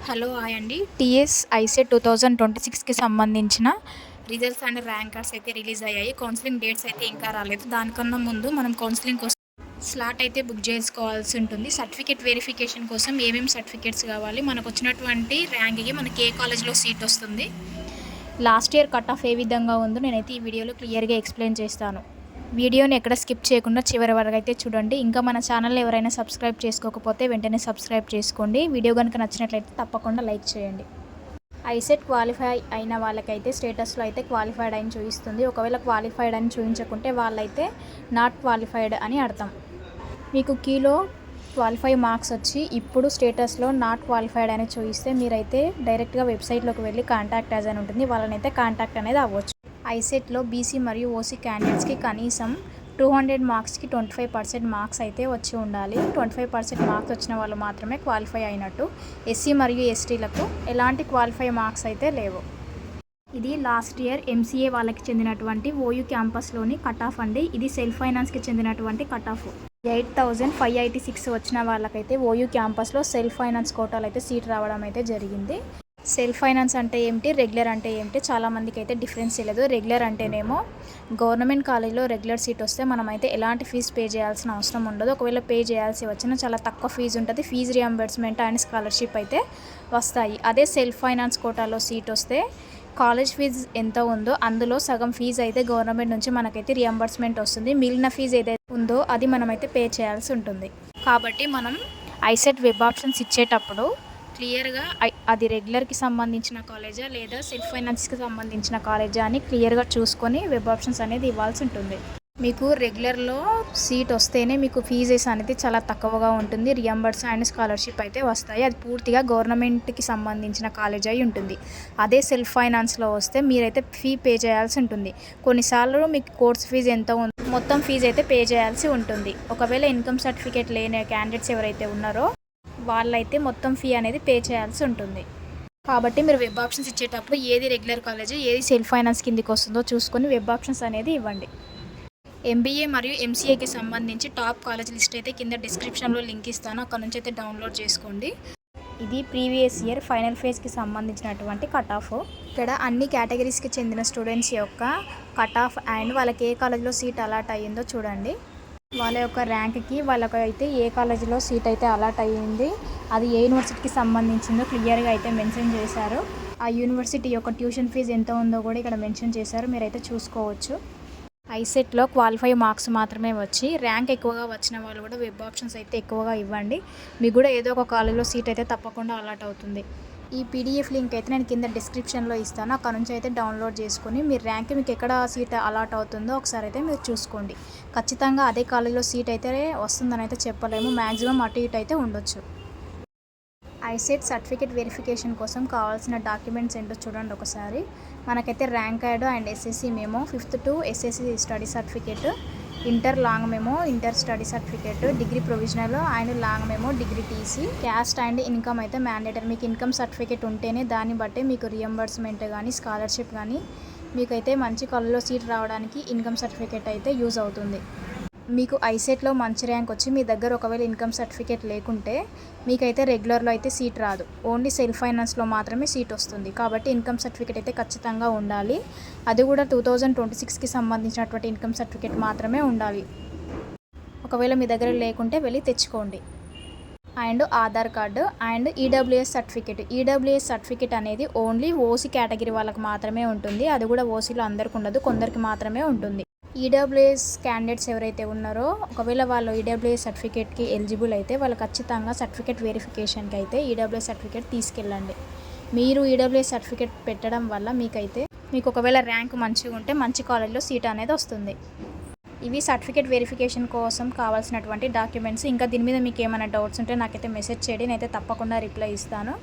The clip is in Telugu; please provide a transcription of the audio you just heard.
హలో హాయ్ అండి. టీఎస్ ఐసెట్ 2026కి సంబంధించిన రిజల్ట్స్ అండ్ ర్యాంక్ కార్డ్స్ అయితే రిలీజ్ అయ్యాయి. కౌన్సిలింగ్ డేట్స్ అయితే ఇంకా రాలేదు. దానికన్నా ముందు మనం కౌన్సిలింగ్ కోసం స్లాట్ అయితే బుక్ చేసుకోవాల్సి ఉంటుంది. సర్టిఫికేట్ వెరిఫికేషన్ కోసం ఏమేమి సర్టిఫికేట్స్ కావాలి, మనకు వచ్చినటువంటి ర్యాంక్కి మనకి ఏ కాలేజ్లో సీట్ వస్తుంది, లాస్ట్ ఇయర్ కట్ ఆఫ్ ఏ విధంగా ఉందో నేనైతే ఈ వీడియోలో క్లియర్గా ఎక్స్ప్లెయిన్ చేస్తాను. వీడియోని ఎక్కడ స్కిప్ చేయకుండా చివరి వరకు అయితే చూడండి. ఇంకా మన ఛానల్ ఎవరైనా సబ్స్క్రైబ్ చేసుకోకపోతే వెంటనే సబ్స్క్రైబ్ చేసుకోండి. వీడియో కనుక నచ్చినట్లయితే తప్పకుండా లైక్ చేయండి. ఐసెట్ క్వాలిఫై అయిన వాళ్ళకైతే స్టేటస్లో అయితే క్వాలిఫైడ్ అని చూపిస్తుంది. ఒకవేళ క్వాలిఫైడ్ అని చూపించకుంటే వాళ్ళైతే నాట్ క్వాలిఫైడ్ అని అర్థం. మీకు కీలో క్వాలిఫై మార్క్స్ వచ్చి ఇప్పుడు స్టేటస్లో నాట్ క్వాలిఫైడ్ అని చూపిస్తే మీరైతే డైరెక్ట్గా వెబ్సైట్లోకి వెళ్ళి కాంటాక్ట్ యాజ్ అని ఉంటుంది, వాళ్ళనైతే కాంటాక్ట్ అనేది అవ్వచ్చు. ఐసెట్లో బీసీ మరియు ఓసీ క్యాండిడేట్స్కి కనీసం 200 మార్క్స్కి 25% మార్క్స్ అయితే వచ్చి ఉండాలి. 25% మార్క్స్ వచ్చిన వాళ్ళు మాత్రమే క్వాలిఫై అయినట్టు. ఎస్సీ మరియు ఎస్టీలకు ఎలాంటి క్వాలిఫై మార్క్స్ అయితే లేవు. ఇది లాస్ట్ ఇయర్ ఎంసీఏ వాళ్ళకి చెందినటువంటి ఓయూ క్యాంపస్లోని కట్ ఆఫ్ అండి. ఇది సెల్ఫ్ ఫైనాన్స్కి చెందినటువంటి కట్ ఆఫ్. 8586 వచ్చిన వాళ్ళకైతే ఓయూ క్యాంపస్లో సెల్ఫ్ ఫైనాన్స్ కోటాలు అయితే సీట్ రావడం అయితే జరిగింది. సెల్ఫ్ ఫైనాన్స్ అంటే ఏమిటి, రెగ్యులర్ అంటే ఏమిటి, చాలామందికి అయితే డిఫరెన్స్ తెలియదు. రెగ్యులర్ అంటేనేమో గవర్నమెంట్ కాలేజ్లో రెగ్యులర్ సీట్ వస్తే మనమైతే ఎలాంటి ఫీజు పే చేయాల్సిన అవసరం ఉండదు. ఒకవేళ పే చేయాల్సి వచ్చినా చాలా తక్కువ ఫీజు ఉంటుంది. ఫీజు రియంబర్స్మెంట్ అండ్ స్కాలర్షిప్ అయితే వస్తాయి. అదే సెల్ఫ్ ఫైనాన్స్ కోటాలో సీట్ వస్తే కాలేజ్ ఫీజు ఎంత ఉందో అందులో సగం ఫీజు అయితే గవర్నమెంట్ నుంచి మనకైతే రియంబర్స్మెంట్ వస్తుంది. మిగిలిన ఫీజు ఏదైతే ఉందో అది మనమైతే పే చేయాల్సి ఉంటుంది. కాబట్టి మనం ఐసెట్ వెబ్ ఆప్షన్స్ ఇచ్చేటప్పుడు క్లియర్గా అది రెగ్యులర్కి సంబంధించిన కాలేజా లేదా సెల్ఫ్ ఫైనాన్స్కి సంబంధించిన కాలేజా అని క్లియర్గా చూసుకొని వెబ్ ఆప్షన్స్ అనేది ఇవ్వాల్సి ఉంటుంది. మీకు రెగ్యులర్లో సీట్ వస్తేనే మీకు ఫీజెస్ అనేది చాలా తక్కువగా ఉంటుంది. రియంబర్స్ అండ్ స్కాలర్షిప్ అయితే వస్తాయి. అది పూర్తిగా గవర్నమెంట్కి సంబంధించిన కాలేజ్ అయి ఉంటుంది. అదే సెల్ఫ్ ఫైనాన్స్లో వస్తే మీరైతే ఫీ పే చేయాల్సి ఉంటుంది. కొన్నిసార్లు మీకు కోర్స్ ఫీజు ఎంత ఉందో మొత్తం ఫీజు అయితే పే చేయాల్సి ఉంటుంది. ఒకవేళ ఇన్కమ్ సర్టిఫికేట్ లేని క్యాండిడేట్స్ ఎవరైతే ఉన్నారో వాళ్ళైతే మొత్తం ఫీ అనేది పే చేయాల్సి ఉంటుంది. కాబట్టి మీరు వెబ్ ఆప్షన్స్ ఇచ్చేటప్పుడు ఏది రెగ్యులర్ కాలేజ్ ఏది సెల్ఫ్ ఫైనాన్స్ కిందకి వస్తుందో చూసుకొని వెబ్ ఆప్షన్స్ అనేది ఇవ్వండి. ఎంబీఏ మరియు ఎంసీఏకి సంబంధించి టాప్ కాలేజ్ లిస్ట్ అయితే కింద డిస్క్రిప్షన్లో లింక్ ఇస్తాను, అక్కడ నుంచి అయితే డౌన్లోడ్ చేసుకోండి. ఇది ప్రీవియస్ ఇయర్ ఫైనల్ ఫేజ్కి సంబంధించినటువంటి కట్ ఆఫ్. ఇక్కడ అన్ని కేటగిరీస్కి చెందిన స్టూడెంట్స్ యొక్క కట్ ఆఫ్ అండ్ వాళ్ళకి ఏ కాలేజ్లో సీట్ అలాట్ అయ్యిందో చూడండి. వాళ్ళ యొక్క ర్యాంక్కి వాళ్ళకైతే ఏ కాలేజీలో సీట్ అయితే అలాట్ అయ్యింది, అది ఏ యూనివర్సిటీకి సంబంధించిందో క్లియర్గా అయితే మెన్షన్ చేశారు. ఆ యూనివర్సిటీ యొక్క ట్యూషన్ ఫీజు ఎంత ఉందో కూడా ఇక్కడ మెన్షన్ చేశారు, మీరైతే చూసుకోవచ్చు. ఐసెట్లో క్వాలిఫై మార్క్స్ మాత్రమే వచ్చి ర్యాంక్ ఎక్కువగా వచ్చిన వాళ్ళు కూడా వెబ్ ఆప్షన్స్ అయితే ఎక్కువగా ఇవ్వండి. మీకు కూడా ఏదో ఒక కాలేజీలో సీట్ అయితే తప్పకుండా అలాట్ అవుతుంది. ఈ పీడిఎఫ్ లింక్ అయితే నేను కింద డిస్క్రిప్షన్లో ఇస్తాను, అక్కడ నుంచి అయితే డౌన్లోడ్ చేసుకొని మీ ర్యాంక్ మీకు ఎక్కడ సీట్ అలాట్ అవుతుందో ఒకసారి అయితే మీరు చూసుకోండి. ఖచ్చితంగా అదే కాలేజీలో సీట్ అయితే వస్తుందని అయితే చెప్పలేము, మ్యాక్సిమం అటు ఇటు అయితే ఉండొచ్చు. ఐసెట్ సర్టిఫికేట్ వెరిఫికేషన్ కోసం కావాల్సిన డాక్యుమెంట్స్ ఏంటో చూడండి ఒకసారి. మనకైతే rank add and SSC memo, 5th to SSC study certificate, inter long memo, inter study certificate, degree provisional and long memo, degree TC, caste and income అయితే మ్యాండేటరీ. మీకు ఇన్కమ్ సర్టిఫికేట్ ఉంటేనే దాన్ని బట్టి మీకు రియంబర్స్మెంట్ కానీ స్కాలర్షిప్ కానీ మీకైతే మంచి కాలేజ్లో సీట్ రావడానికి ఇన్కమ్ సర్టిఫికేట్ అయితే యూజ్ అవుతుంది. మీకు ఐసెట్లో మంచి ర్యాంక్ వచ్చి మీ దగ్గర ఒకవేళ ఇన్కమ్ సర్టిఫికేట్ లేకుంటే మీకైతే రెగ్యులర్లో అయితే సీట్ రాదు, ఓన్లీ సెల్ఫ్ ఫైనాన్స్లో మాత్రమే సీట్ వస్తుంది. కాబట్టి ఇన్కమ్ సర్టిఫికేట్ అయితే ఖచ్చితంగా ఉండాలి. అది కూడా 2026కి సంబంధించినటువంటి ఇన్కమ్ సర్టిఫికేట్ మాత్రమే ఉండాలి. ఒకవేళ మీ దగ్గర లేకుంటే వెళ్ళి తెచ్చుకోండి. And Aadhaar card and EWS certificate. EWS certificate అనేది ఓన్లీ ఓసీ కేటగిరీ వాళ్ళకి మాత్రమే ఉంటుంది. అది కూడా ఓసీలో అందరికి ఉండదు, కొందరికి మాత్రమే ఉంటుంది. ఈడబ్ల్యూఎస్ క్యాండిడేట్స్ ఎవరైతే ఉన్నారో ఒకవేళ వాళ్ళు ఈడబ్ల్యూఎస్ సర్టిఫికేట్కి ఎలిజిబుల్ అయితే వాళ్ళు ఖచ్చితంగా సర్టిఫికేట్ వెరిఫికేషన్కి అయితే ఈడబ్ల్యూఎస్ సర్టిఫికేట్ తీసుకెళ్ళండి. మీరు ఈడబ్ల్యూఎస్ సర్టిఫికేట్ పెట్టడం వల్ల మీకు ఒకవేళ ర్యాంక్ మంచిగా ఉంటే మంచి కాలేజ్లో సీట్ అనేది వస్తుంది. ఇవి సర్టిఫికేట్ వెరిఫికేషన్ కోసం కావాల్సినటువంటి డాక్యుమెంట్స్. ఇంకా దీని మీద మీకు ఏమైనా డౌట్స్ ఉంటే నాకైతే మెసేజ్ చేయండి, నేనైతే తప్పకుండా రిప్లై ఇస్తాను.